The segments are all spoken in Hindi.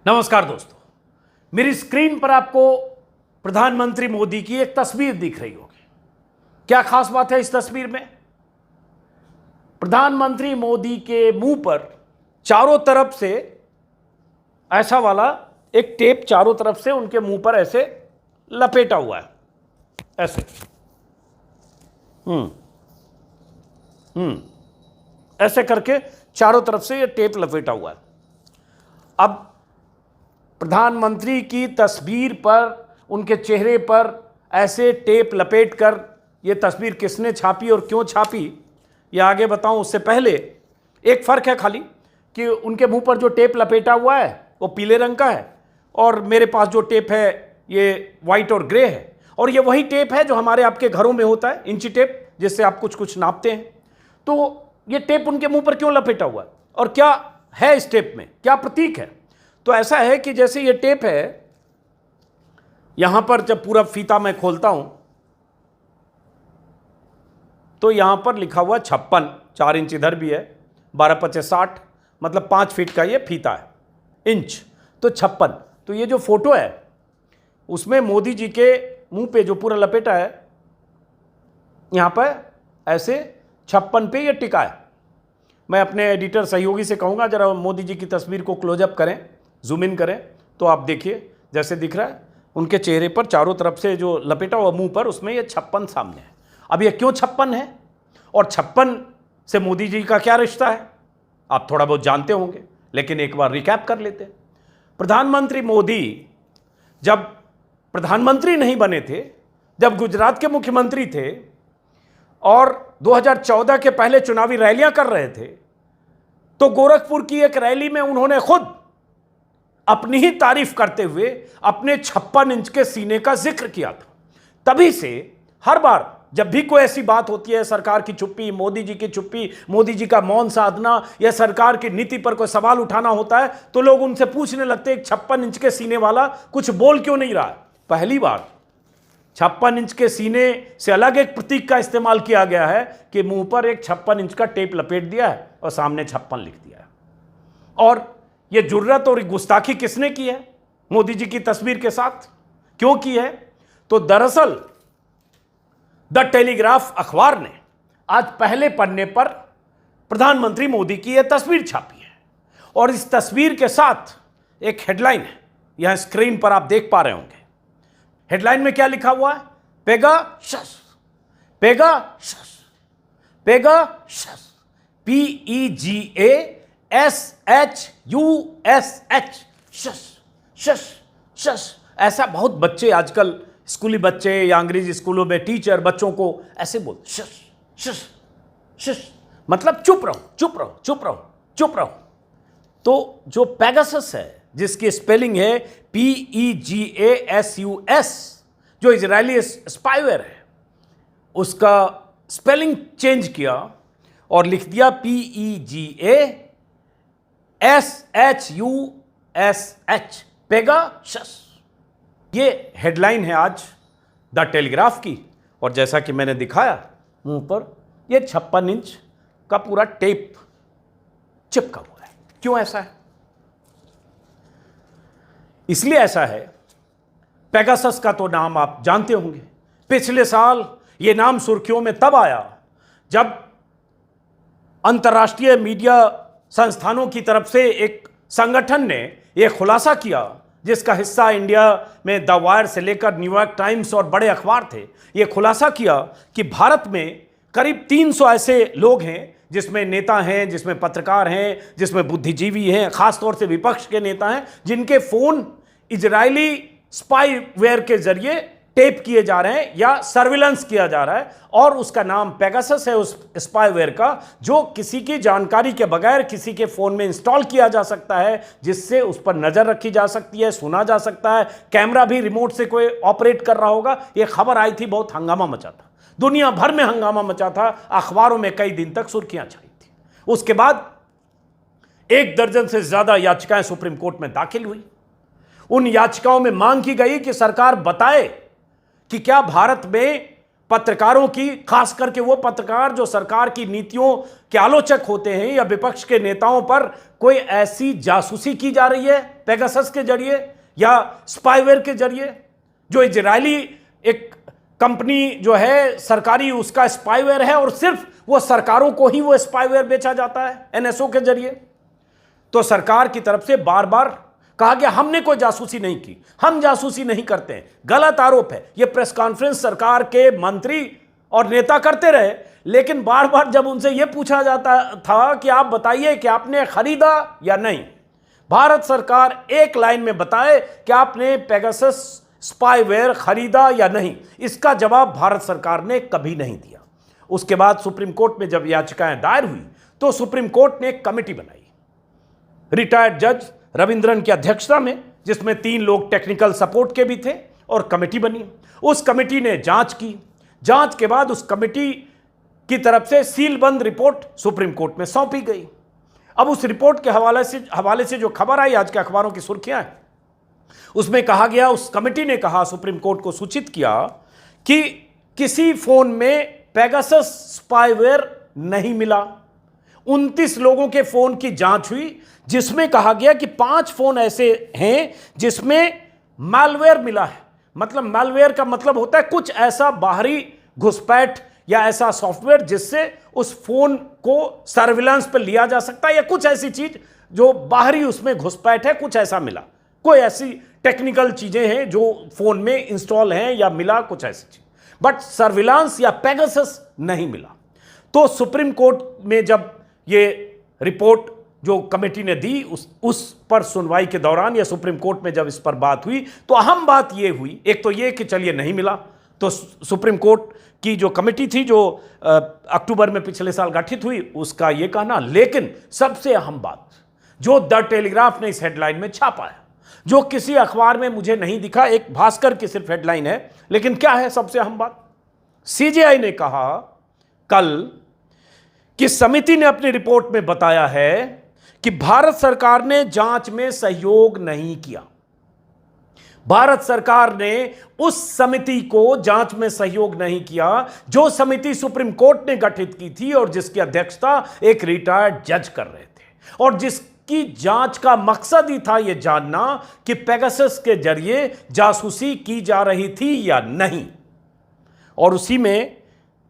नमस्कार दोस्तों, मेरी स्क्रीन पर आपको प्रधानमंत्री मोदी की एक तस्वीर दिख रही होगी। क्या खास बात है इस तस्वीर में? प्रधानमंत्री मोदी के मुंह पर चारों तरफ से ऐसा वाला एक टेप चारों तरफ से उनके मुंह पर ऐसे लपेटा हुआ है, ऐसे ऐसे करके चारों तरफ से ये टेप लपेटा हुआ है। अब प्रधानमंत्री की तस्वीर पर उनके चेहरे पर ऐसे टेप लपेटकर ये तस्वीर किसने छापी और क्यों छापी, ये आगे बताऊं उससे पहले एक फ़र्क है खाली कि उनके मुंह पर जो टेप लपेटा हुआ है वो पीले रंग का है और मेरे पास जो टेप है ये वाइट और ग्रे है। और ये वही टेप है जो हमारे आपके घरों में होता है, इंची टेप, जिससे आप कुछ कुछ नापते हैं। तो ये टेप उनके मुंह पर क्यों लपेटा हुआ है और क्या है इस टेप में, क्या प्रतीक है? तो ऐसा है कि जैसे ये टेप है, यहां पर जब पूरा फीता मैं खोलता हूं तो यहां पर लिखा हुआ 56, 4 इंच इधर भी है, 12×5 = 60, मतलब 5 फीट का ये फीता है, इंच तो 56। तो ये जो फोटो है उसमें मोदी जी के मुंह पे जो पूरा लपेटा है, यहां पर ऐसे 56 पे ये टिका है। मैं अपने एडिटर सहयोगी से कहूंगा जरा मोदी जी की तस्वीर को क्लोजअप करें, जूम इन करें, तो आप देखिए जैसे दिख रहा है उनके चेहरे पर चारों तरफ से जो लपेटा हुआ मुंह पर, उसमें ये 56 सामने है। अब ये क्यों 56 है और 56 से मोदी जी का क्या रिश्ता है, आप थोड़ा बहुत जानते होंगे, लेकिन एक बार रिकैप कर लेते हैं। प्रधानमंत्री मोदी जब प्रधानमंत्री नहीं बने थे, जब गुजरात के मुख्यमंत्री थे और 2014 के पहले चुनावी रैलियां कर रहे थे, तो गोरखपुर की एक रैली में उन्होंने खुद अपनी ही तारीफ करते हुए अपने 56 इंच के सीने का जिक्र किया था। तभी से हर बार जब भी कोई ऐसी बात होती है, सरकार की चुप्पी, मोदी जी की चुप्पी, मोदी जी का मौन साधना या सरकार की नीति पर कोई सवाल उठाना होता है, तो लोग उनसे पूछने लगते हैं 56 इंच के सीने वाला कुछ बोल क्यों नहीं रहा है। पहली बार 56 इंच के सीने से अलग एक प्रतीक का इस्तेमाल किया गया है कि मुंह पर एक 56 इंच का टेप लपेट दिया है और सामने 56 लिख दिया है। और यह जुर्रत और गुस्ताखी किसने की है मोदी जी की तस्वीर के साथ, क्यों की है? तो दरअसल द टेलीग्राफ अखबार ने आज पहले पन्ने पर प्रधानमंत्री मोदी की यह तस्वीर छापी है और इस तस्वीर के साथ एक हेडलाइन है, यहां स्क्रीन पर आप देख पा रहे होंगे। हेडलाइन में क्या लिखा हुआ है? Pegasus, Pegasus, Pegasus, PEGASHUSH, शश शश शश। ऐसा बहुत बच्चे आजकल, स्कूली बच्चे या अंग्रेजी स्कूलों में टीचर बच्चों को ऐसे बोल, शश शश शश, मतलब चुप रहो, चुप रहो, चुप रहो, चुप रहो। तो जो पेगासस है, जिसकी स्पेलिंग है PEGASUS, जो इजरायली स्पाईवेयर है, उसका स्पेलिंग चेंज किया और लिख दिया PEGASHUSH, पेगासस। ये हेडलाइन है आज द टेलीग्राफ की। और जैसा कि मैंने दिखाया, मुंह पर ये 56 इंच का पूरा टेप चिपका हुआ है। क्यों ऐसा है? इसलिए ऐसा है, पेगासस का तो नाम आप जानते होंगे। पिछले साल यह नाम सुर्खियों में तब आया जब अंतर्राष्ट्रीय मीडिया संस्थानों की तरफ से एक संगठन ने यह खुलासा किया, जिसका हिस्सा इंडिया में द वायर से लेकर न्यूयॉर्क टाइम्स और बड़े अखबार थे। यह खुलासा किया कि भारत में करीब 300 ऐसे लोग हैं, जिसमें नेता हैं, जिसमें पत्रकार हैं, जिसमें बुद्धिजीवी हैं, खासतौर से विपक्ष के नेता हैं, जिनके फोन इजरायली स्पाईवेयर के जरिए टेप किए जा रहे हैं या सर्विलेंस किया जा रहा है। और उसका नाम पेगासस है, उस स्पाईवेयर का, जो किसी की जानकारी के बगैर किसी के फोन में इंस्टॉल किया जा सकता है, जिससे उस पर नजर रखी जा सकती है, सुना जा सकता है, कैमरा भी रिमोट से कोई ऑपरेट कर रहा होगा। यह खबर आई थी, बहुत हंगामा मचा था, दुनिया भर में हंगामा मचा था, अखबारों में कई दिन तक सुर्खियां छाई थी। उसके बाद 1 दर्जन से ज्यादा याचिकाएं सुप्रीम कोर्ट में दाखिल हुई। उन याचिकाओं में मांग की गई कि सरकार बताए कि क्या भारत में पत्रकारों की, खास करके वो पत्रकार जो सरकार की नीतियों के आलोचक होते हैं या विपक्ष के नेताओं पर कोई ऐसी जासूसी की जा रही है पेगासस के जरिए या स्पाईवेयर के जरिए, जो इजरायली एक कंपनी जो है सरकारी, उसका स्पाईवेयर है और सिर्फ वो सरकारों को ही वो स्पाईवेयर बेचा जाता है एनएसओ के जरिए। तो सरकार की तरफ से बार बार कहा गया हमने कोई जासूसी नहीं की, हम जासूसी नहीं करते हैं, गलत आरोप है। यह प्रेस कॉन्फ्रेंस सरकार के मंत्री और नेता करते रहे, लेकिन बार बार जब उनसे यह पूछा जाता था कि आप बताइए कि आपने खरीदा या नहीं, भारत सरकार एक लाइन में बताए कि आपने पेगासस स्पाईवेयर खरीदा या नहीं, इसका जवाब भारत सरकार ने कभी नहीं दिया। उसके बाद सुप्रीम कोर्ट में जब याचिकाएं दायर हुई तो सुप्रीम कोर्ट ने एक कमेटी बनाई रिटायर्ड जज रविंद्रन की अध्यक्षता में, जिसमें 3 लोग टेक्निकल सपोर्ट के भी थे, और कमेटी बनी। उस कमेटी ने जांच की। जांच के बाद उस कमेटी की तरफ से सीलबंद रिपोर्ट सुप्रीम कोर्ट में सौंपी गई। अब उस रिपोर्ट के हवाले से जो खबर आई आज के अखबारों की सुर्खियां हैं, उसमें कहा गया, उस कमेटी ने कहा, सुप्रीम कोर्ट को सूचित किया कि किसी फोन में पेगासस स्पाईवेयर नहीं मिला। 29 लोगों के फोन की जांच हुई, जिसमें कहा गया कि 5 फोन ऐसे हैं जिसमें मैलवेयर मिला है। मतलब मैलवेयर का मतलब होता है कुछ ऐसा बाहरी घुसपैठ या ऐसा सॉफ्टवेयर जिससे उस फोन को सर्विलांस पर लिया जा सकता है, या कुछ ऐसी चीज जो बाहरी उसमें घुसपैठ है, कुछ ऐसा मिला। कोई ऐसी टेक्निकल चीजें हैं जो फोन में इंस्टॉल हैं या मिला, कुछ ऐसी चीज, बट सर्विलांस या पेगासस नहीं मिला। तो सुप्रीम कोर्ट में जब ये रिपोर्ट जो कमेटी ने दी, उस पर सुनवाई के दौरान या सुप्रीम कोर्ट में जब इस पर बात हुई, तो अहम बात ये हुई, एक तो ये कि चलिए नहीं मिला, तो सुप्रीम कोर्ट की जो कमेटी थी जो अक्टूबर में पिछले साल गठित हुई, उसका ये कहना। लेकिन सबसे अहम बात जो द टेलीग्राफ ने इस हेडलाइन में छापा है, जो किसी अखबार में मुझे नहीं दिखा, एक भास्कर की सिर्फ हेडलाइन है, लेकिन क्या है सबसे अहम बात, सीजेआई ने कहा कल कि समिति ने अपनी रिपोर्ट में बताया है कि भारत सरकार ने जांच में सहयोग नहीं किया। भारत सरकार ने उस समिति को जांच में सहयोग नहीं किया जो समिति सुप्रीम कोर्ट ने गठित की थी और जिसकी अध्यक्षता एक रिटायर्ड जज कर रहे थे, और जिसकी जांच का मकसद ही था यह जानना कि पेगासस के जरिए जासूसी की जा रही थी या नहीं। और उसी में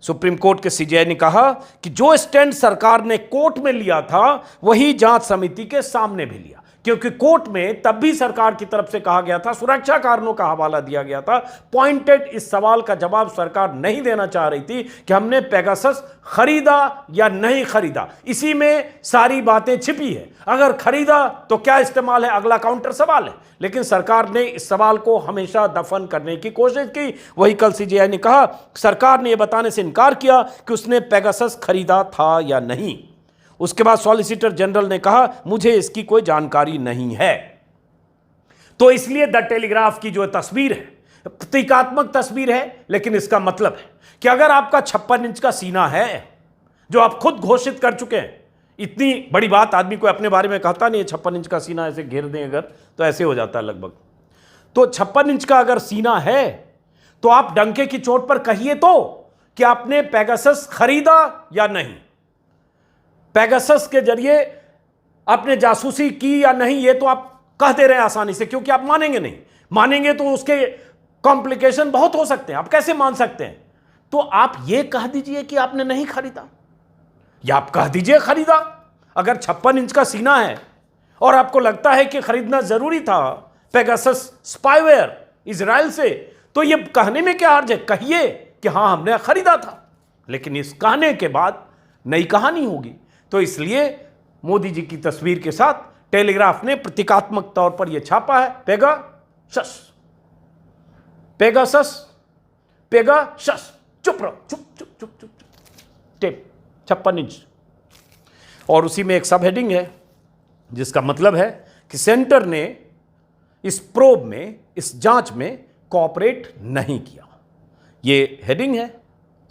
सुप्रीम कोर्ट के सीजेआई ने कहा कि जो स्टैंड सरकार ने कोर्ट में लिया था वही जांच समिति के सामने भी लिया, क्योंकि कोर्ट में तब भी सरकार की तरफ से कहा गया था, सुरक्षा कारणों का हवाला दिया गया था, पॉइंटेड इस सवाल का जवाब सरकार नहीं देना चाह रही थी कि हमने पेगासस खरीदा या नहीं खरीदा। इसी में सारी बातें छिपी है। अगर खरीदा तो क्या इस्तेमाल है, अगला काउंटर सवाल है, लेकिन सरकार ने इस सवाल को हमेशा दफन करने की कोशिश की। वही कल सीजेआई ने कहा सरकार ने यह बताने से इनकार किया कि उसने पेगासस खरीदा था या नहीं। उसके बाद सॉलिसिटर जनरल ने कहा मुझे इसकी कोई जानकारी नहीं है। तो इसलिए द टेलीग्राफ की जो तस्वीर है, प्रतीकात्मक तस्वीर है, लेकिन इसका मतलब है कि अगर आपका 56 इंच का सीना है, जो आप खुद घोषित कर चुके हैं, इतनी बड़ी बात आदमी कोई अपने बारे में कहता नहीं है, 56 इंच का सीना ऐसे घेर दें अगर तो ऐसे हो जाता है लगभग। तो 56 इंच का अगर सीना है तो आप डंके की चोट पर कहिए तो कि आपने पेगासस खरीदा या नहीं, पेगासस के जरिए आपने जासूसी की या नहीं, ये तो आप कह दे रहे हैं आसानी से, क्योंकि आप मानेंगे नहीं। मानेंगे तो उसके कॉम्प्लिकेशन बहुत हो सकते हैं, आप कैसे मान सकते हैं। तो आप ये कह दीजिए कि आपने नहीं खरीदा, या आप कह दीजिए खरीदा। अगर 56 इंच का सीना है और आपको लगता है कि खरीदना जरूरी था पेगासस स्पाईवेयर इजराइल से, तो ये कहने में क्या हर्ज है, कहिए कि हां हमने खरीदा था, लेकिन इस कहने के बाद नई कहानी होगी। तो इसलिए मोदी जी की तस्वीर के साथ टेलीग्राफ ने प्रतीकात्मक तौर पर यह छापा है पेगासस, पेगासस, पेगासस। चुप रहो, चुप चुप चुप चुप, टेप 56 इंच। और उसी में एक सब हेडिंग है जिसका मतलब है कि सेंटर ने इस प्रोब में, इस जांच में कोऑपरेट नहीं किया। ये हेडिंग है,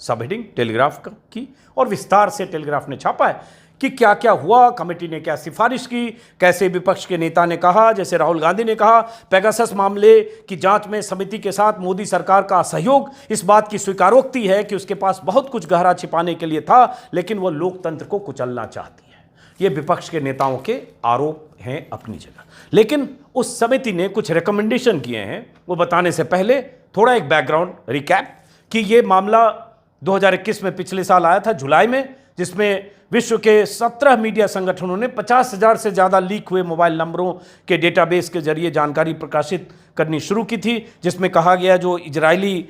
सब हेडिंग टेलीग्राफ की, और विस्तार से टेलीग्राफ ने छापा है कि क्या क्या हुआ, कमेटी ने क्या सिफारिश की, कैसे विपक्ष के नेता ने कहा, जैसे राहुल गांधी ने कहा पेगासस मामले की जांच में समिति के साथ मोदी सरकार का सहयोग इस बात की स्वीकारोक्ति है कि उसके पास बहुत कुछ गहरा छिपाने के लिए था, लेकिन वह लोकतंत्र को कुचलना चाहती है। ये विपक्ष के नेताओं के आरोप हैं अपनी जगह, लेकिन उस समिति ने कुछ रिकमेंडेशन किए हैं। वो बताने से पहले थोड़ा एक बैकग्राउंड रिकैप कि ये मामला 2021 में पिछले साल आया था जुलाई में, जिसमें विश्व के 17 मीडिया संगठनों ने 50,000 से ज़्यादा लीक हुए मोबाइल नंबरों के डेटाबेस के जरिए जानकारी प्रकाशित करनी शुरू की थी, जिसमें कहा गया जो इजरायली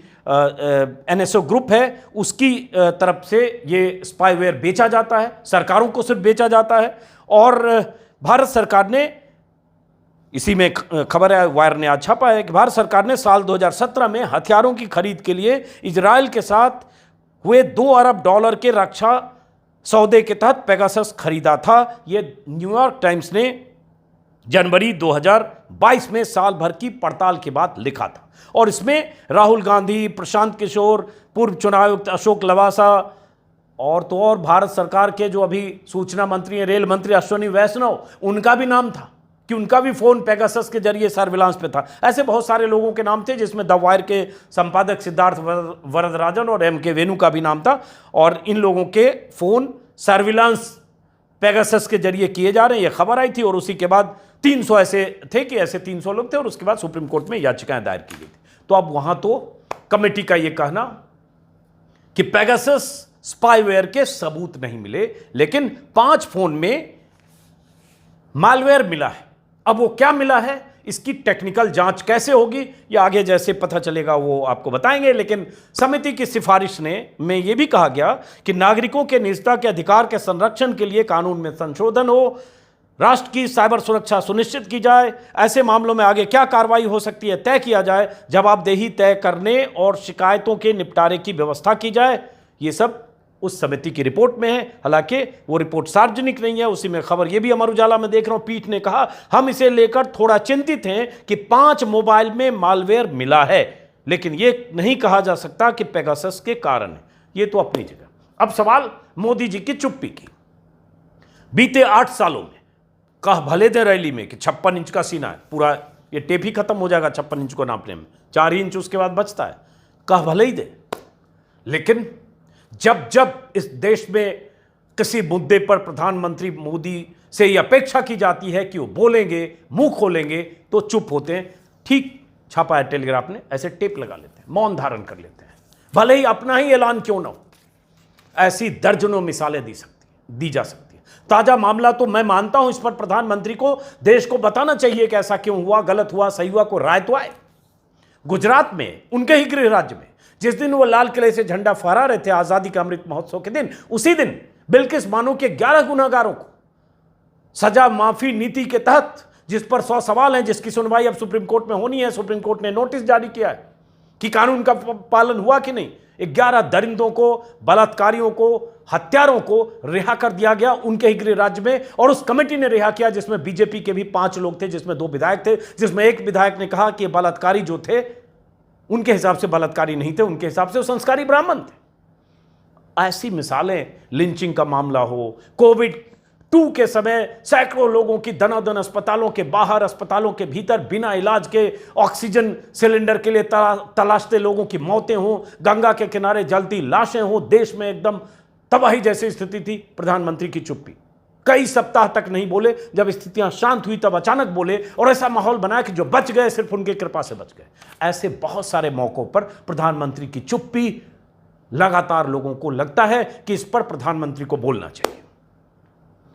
NSO ग्रुप है उसकी तरफ से ये स्पाईवेयर बेचा जाता है, सरकारों को सिर्फ बेचा जाता है। और भारत सरकार ने, इसी में खबर है, वायर ने आज छापा है कि भारत सरकार ने साल 2017 में हथियारों की खरीद के लिए इजरायल के साथ हुए $2 अरब के रक्षा सौदे के तहत पेगासस खरीदा था। यह न्यूयॉर्क टाइम्स ने जनवरी 2022 में साल भर की पड़ताल के बाद लिखा था। और इसमें राहुल गांधी, प्रशांत किशोर, पूर्व चुनाव आयुक्त अशोक लवासा और तो और भारत सरकार के जो अभी सूचना मंत्री हैं, रेल मंत्री अश्विनी वैष्णव, उनका भी नाम था कि उनका भी फोन पेगासस के जरिए सर्विलांस पे था। ऐसे बहुत सारे लोगों के नाम थे, जिसमें द वायर के संपादक सिद्धार्थ वरदराजन और M.K. वेणु का भी नाम था। और इन लोगों के फोन सर्विलांस पेगासस के जरिए किए जा रहे हैं, ये खबर आई थी। और उसी के बाद 300 ऐसे थे कि ऐसे 300 लोग थे, और उसके बाद सुप्रीम कोर्ट में याचिकाएं दायर की गई थी। तो अब वहां तो कमेटी का यह कहना कि पेगासस स्पाईवेयर के सबूत नहीं मिले, लेकिन 5 फोन में मालवेयर मिला है। अब वो क्या मिला है, इसकी टेक्निकल जांच कैसे होगी, ये आगे जैसे पता चलेगा वो आपको बताएंगे। लेकिन समिति की सिफारिश में यह भी कहा गया कि नागरिकों के निजता के अधिकार के संरक्षण के लिए कानून में संशोधन हो, राष्ट्र की साइबर सुरक्षा सुनिश्चित की जाए, ऐसे मामलों में आगे क्या कार्रवाई हो सकती है तय किया जाए, जवाबदेही तय करने और शिकायतों के निपटारे की व्यवस्था की जाए। ये सब उस समिति की रिपोर्ट में है। हालांकि वो रिपोर्ट सार्वजनिक नहीं है। उसी में खबर ये भी अमर उजाला में देख रहा हूं, पीठ ने कहा हम इसे लेकर थोड़ा चिंतित हैं कि 5 मोबाइल में मालवेयर मिला है, लेकिन ये नहीं कहा जा सकता कि पेगासस के कारण है। ये तो अपनी जगह। अब सवाल मोदी जी की चुप्पी की। बीते 8 सालों में कह भले दे रैली में कि 56 इंच का सीना है, पूरा ये टेप ही खत्म हो जाएगा 56 इंच को नापने में, 4 इंच उसके बाद बचता है, कह भले ही दे। लेकिन जब जब इस देश में किसी मुद्दे पर प्रधानमंत्री मोदी से यह अपेक्षा की जाती है कि वो बोलेंगे, मुंह खोलेंगे, तो चुप होते हैं। ठीक छापा है टेलीग्राफ ने, ऐसे टेप लगा लेते हैं, मौन धारण कर लेते हैं, भले ही अपना ही ऐलान क्यों ना हो। ऐसी दर्जनों मिसालें दी जा सकती है। ताजा मामला तो मैं मानता हूं इस पर प्रधानमंत्री को, देश को बताना चाहिए कि ऐसा क्यों हुआ, गलत हुआ, सही हुआ, को राय तो आए। गुजरात में, उनके ही गृह राज्य में, जिस दिन वो लाल किले से झंडा फहरा रहे थे आजादी का अमृत महोत्सव के दिन, उसी दिन बिल्किस बानो के 11 गुनाहगारों को सजा माफी नीति के तहत, जिस पर 100 सवाल हैं, जिसकी सुनवाई अब सुप्रीम कोर्ट में होनी है, सुप्रीम कोर्ट ने नोटिस जारी किया है कि कानून का पालन हुआ कि नहीं, 11 दरिंदों को, बलात्कारियों को, हत्यारों को रिहा कर दिया गया उनके ही गृह राज्य में। और उस कमेटी ने रिहा किया जिसमें बीजेपी के भी 5 लोग थे, जिसमें 2 विधायक थे, जिसमें एक विधायक ने कहा कि बलात्कारी जो थे उनके हिसाब से बलात्कारी नहीं थे, उनके हिसाब से वो संस्कारी ब्राह्मण थे। ऐसी मिसालें, लिंचिंग का मामला हो, कोविड-2 के समय सैकड़ों लोगों की दनादन अस्पतालों के बाहर, अस्पतालों के भीतर बिना इलाज के ऑक्सीजन सिलेंडर के लिए तलाशते लोगों की मौतें हों, गंगा के किनारे जलती लाशें हों, देश में एकदम तबाही जैसी स्थिति थी। प्रधानमंत्री की चुप्पी, कई सप्ताह तक नहीं बोले। जब स्थितियां शांत हुई तब अचानक बोले और ऐसा माहौल बनाया कि जो बच गए सिर्फ उनकी कृपा से बच गए। ऐसे बहुत सारे मौकों पर प्रधानमंत्री की चुप्पी, लगातार लोगों को लगता है कि इस पर प्रधानमंत्री को बोलना चाहिए।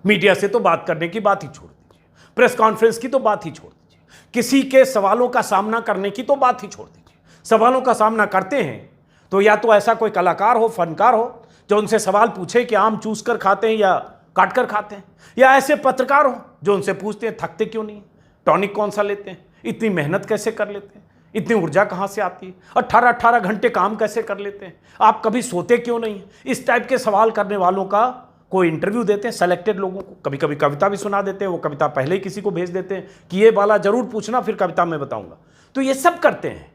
मीडिया से तो बात करने की बात ही छोड़ दीजिए, प्रेस कॉन्फ्रेंस की तो बात ही छोड़ दीजिए, किसी के सवालों का सामना करने की तो बात ही छोड़ दीजिए। सवालों का सामना करते हैं तो या तो ऐसा कोई कलाकार हो, फनकार हो, जो उनसे सवाल पूछे कि आम चूस कर खाते हैं या काट कर खाते हैं, या ऐसे पत्रकार हो जो उनसे पूछते हैं थकते क्यों नहीं, टॉनिक कौन सा लेते हैं, इतनी मेहनत कैसे कर लेते हैं, इतनी ऊर्जा कहां से आती है, 18-18 घंटे काम कैसे कर लेते हैं, आप कभी सोते क्यों नहीं। इस टाइप के सवाल करने वालों का कोई इंटरव्यू देते हैं सेलेक्टेड लोगों को, कभी कभी कविता भी सुना देते हैं, वो कविता पहले ही किसी को भेज देते हैं कि ये वाला जरूर पूछना, फिर कविता में बताऊंगा। तो ये सब करते हैं,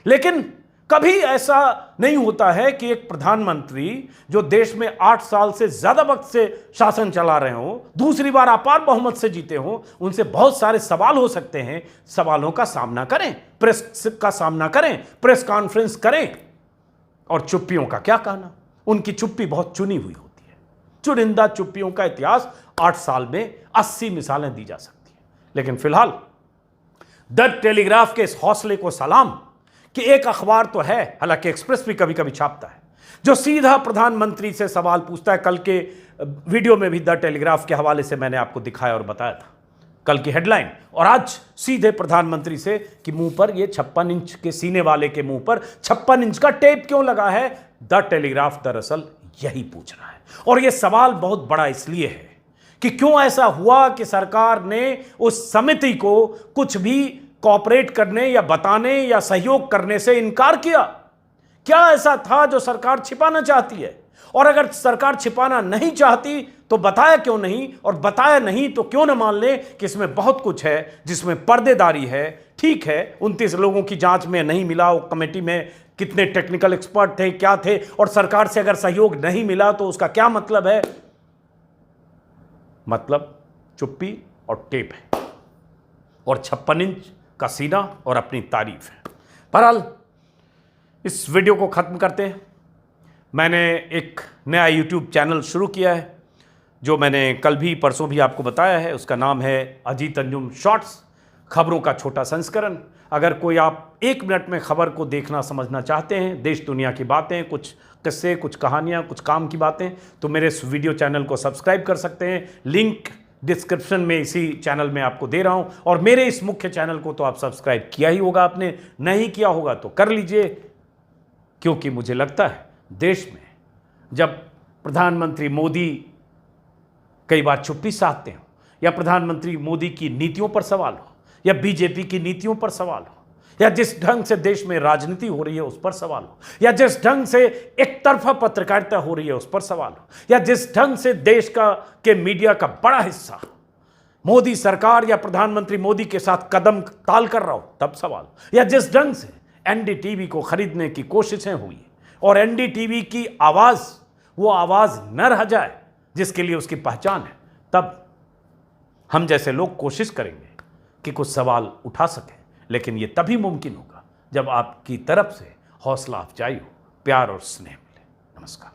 लेकिन कभी ऐसा नहीं होता है कि एक प्रधानमंत्री जो देश में 8 साल से ज्यादा वक्त से शासन चला रहे हो, दूसरी बार अपार बहुमत से जीते हो, उनसे बहुत सारे सवाल हो सकते हैं, सवालों का सामना करें, प्रेस का सामना करें, प्रेस कॉन्फ्रेंस करें। और चुप्पियों का क्या कहना, उनकी चुप्पी बहुत चुनी हुई होती है। चुनिंदा चुप्पियों का इतिहास 8 साल में 80 मिसालें दी जा सकती हैं। लेकिन फिलहाल द टेलीग्राफ के इस हौसले को सलाम कि एक अखबार तो है, हालांकि एक्सप्रेस भी कभी कभी छापता है, जो सीधा प्रधानमंत्री से सवाल पूछता है। कल के वीडियो में भी द टेलीग्राफ के हवाले से मैंने आपको दिखाया और बताया था कल की हेडलाइन, और आज सीधे प्रधानमंत्री से कि मुंह पर ये 56 इंच के सीने वाले के मुंह पर 56 इंच का टेप क्यों लगा है। द टेलीग्राफ दरअसल यही पूछ रहा है, और यह सवाल बहुत बड़ा इसलिए है कि क्यों ऐसा हुआ कि सरकार ने उस समिति को कुछ भी कॉपरेट करने या बताने या सहयोग करने से इनकार किया। क्या ऐसा था जो सरकार छिपाना चाहती है, और अगर सरकार छिपाना नहीं चाहती तो बताया क्यों नहीं, और बताया नहीं तो क्यों न मान ले कि इसमें बहुत कुछ है जिसमें पर्देदारी है। ठीक है, 29 लोगों की जांच में नहीं मिला, वो कमेटी में कितने टेक्निकल एक्सपर्ट थे, क्या थे, और सरकार से अगर सहयोग नहीं मिला तो उसका क्या मतलब है। मतलब चुप्पी और टेप है, और 56 इंच का सीना और अपनी तारीफ है। बहरहाल इस वीडियो को खत्म करते हैं। मैंने एक नया YouTube चैनल शुरू किया है, जो मैंने कल भी परसों भी आपको बताया है। उसका नाम है अजीत अंजुम शॉर्ट्स, खबरों का छोटा संस्करण। अगर कोई आप 1 मिनट में खबर को देखना समझना चाहते हैं, देश दुनिया की बातें, कुछ किस्से, कुछ कहानियां, कुछ काम की बातें, तो मेरे इस वीडियो चैनल को सब्सक्राइब कर सकते हैं। लिंक डिस्क्रिप्शन में इसी चैनल में आपको दे रहा हूं। और मेरे इस मुख्य चैनल को तो आप सब्सक्राइब किया ही होगा, आपने नहीं किया होगा तो कर लीजिए, क्योंकि मुझे लगता है देश में जब प्रधानमंत्री मोदी कई बार चुप्पी साधते हो, या प्रधानमंत्री मोदी की नीतियों पर सवाल हो, या बीजेपी की नीतियों पर सवाल हो, या जिस ढंग से देश में राजनीति हो रही है उस पर सवाल हो, या जिस ढंग से एक तरफा पत्रकारिता हो रही है उस पर सवाल हो, या जिस ढंग से देश के मीडिया का बड़ा हिस्सा मोदी सरकार या प्रधानमंत्री मोदी के साथ कदम ताल कर रहा हो तब सवाल, या जिस ढंग से एनडीटीवी को खरीदने की कोशिशें हुई और एनडीटीवी की आवाज वो आवाज न रह जाए जिसके लिए उसकी पहचान है, तब हम जैसे लोग कोशिश करेंगे कि कुछ सवाल उठा सकें। लेकिन ये तभी मुमकिन होगा जब आपकी तरफ से हौसला अफजाई हो, प्यार और स्नेह मिले। नमस्कार।